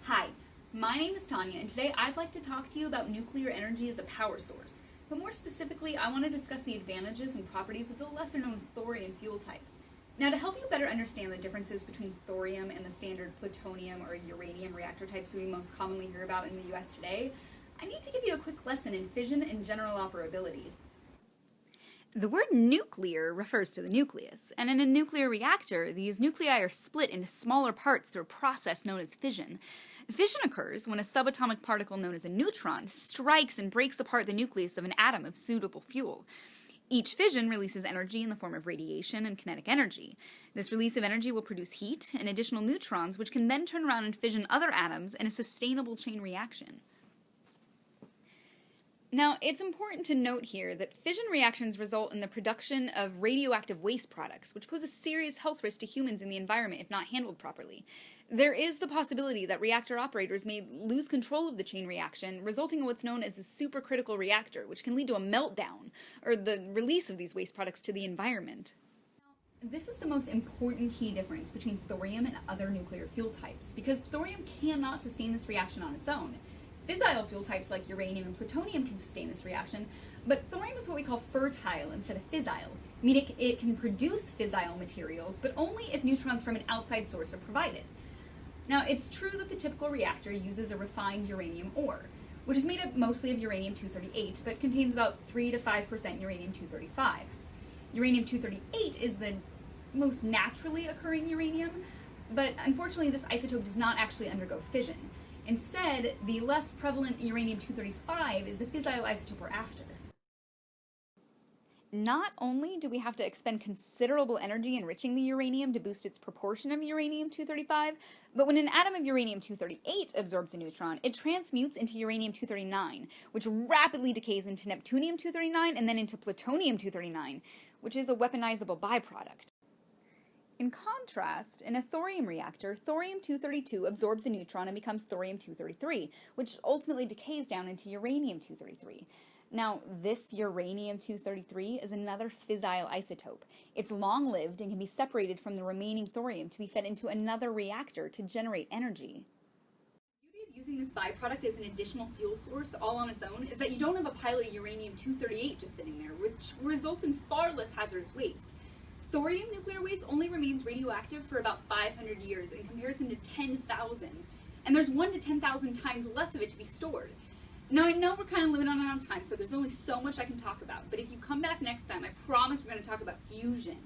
Hi, my name is Tanya, and today I'd like to talk to you about nuclear energy as a power source. But more specifically, I want to discuss the advantages and properties of the lesser-known thorium fuel type. Now, to help you better understand the differences between thorium and the standard plutonium or uranium reactor types we most commonly hear about in the US today, I need to give you a quick lesson in fission and general operability. The word nuclear refers to the nucleus, and in a nuclear reactor, these nuclei are split into smaller parts through a process known as fission. Fission occurs when a subatomic particle known as a neutron strikes and breaks apart the nucleus of an atom of suitable fuel. Each fission releases energy in the form of radiation and kinetic energy. This release of energy will produce heat and additional neutrons, which can then turn around and fission other atoms in a sustainable chain reaction. Now, it's important to note here that fission reactions result in the production of radioactive waste products, which pose a serious health risk to humans in the environment if not handled properly. There is the possibility that reactor operators may lose control of the chain reaction, resulting in what's known as a supercritical reactor, which can lead to a meltdown, or the release of these waste products to the environment. This is the most important key difference between thorium and other nuclear fuel types, because thorium cannot sustain this reaction on its own. Fissile fuel types like uranium and plutonium can sustain this reaction, but thorium is what we call fertile instead of fissile, meaning it can produce fissile materials, but only if neutrons from an outside source are provided. Now, it's true that the typical reactor uses a refined uranium ore, which is made up mostly of uranium-238, but contains about 3 to 5% uranium-235. Uranium-238 is the most naturally occurring uranium, but unfortunately this isotope does not actually undergo fission. Instead, the less prevalent uranium-235 is the fissile isotope we're after. Not only do we have to expend considerable energy enriching the uranium to boost its proportion of uranium-235, but when an atom of uranium-238 absorbs a neutron, it transmutes into uranium-239, which rapidly decays into neptunium-239 and then into plutonium-239, which is a weaponizable byproduct. In contrast, in a thorium reactor, thorium-232 absorbs a neutron and becomes thorium-233, which ultimately decays down into uranium-233. Now, this uranium-233 is another fissile isotope. It's long-lived and can be separated from the remaining thorium to be fed into another reactor to generate energy. The beauty of using this byproduct as an additional fuel source all on its own is that you don't have a pile of uranium-238 just sitting there, which results in far less hazardous waste. Thorium nuclear waste only remains radioactive for about 500 years in comparison to 10,000, and there's 1 to 10,000 times less of it to be stored. Now, I know we're kind of limited on time, so there's only so much I can talk about, but if you come back next time, I promise we're going to talk about fusion.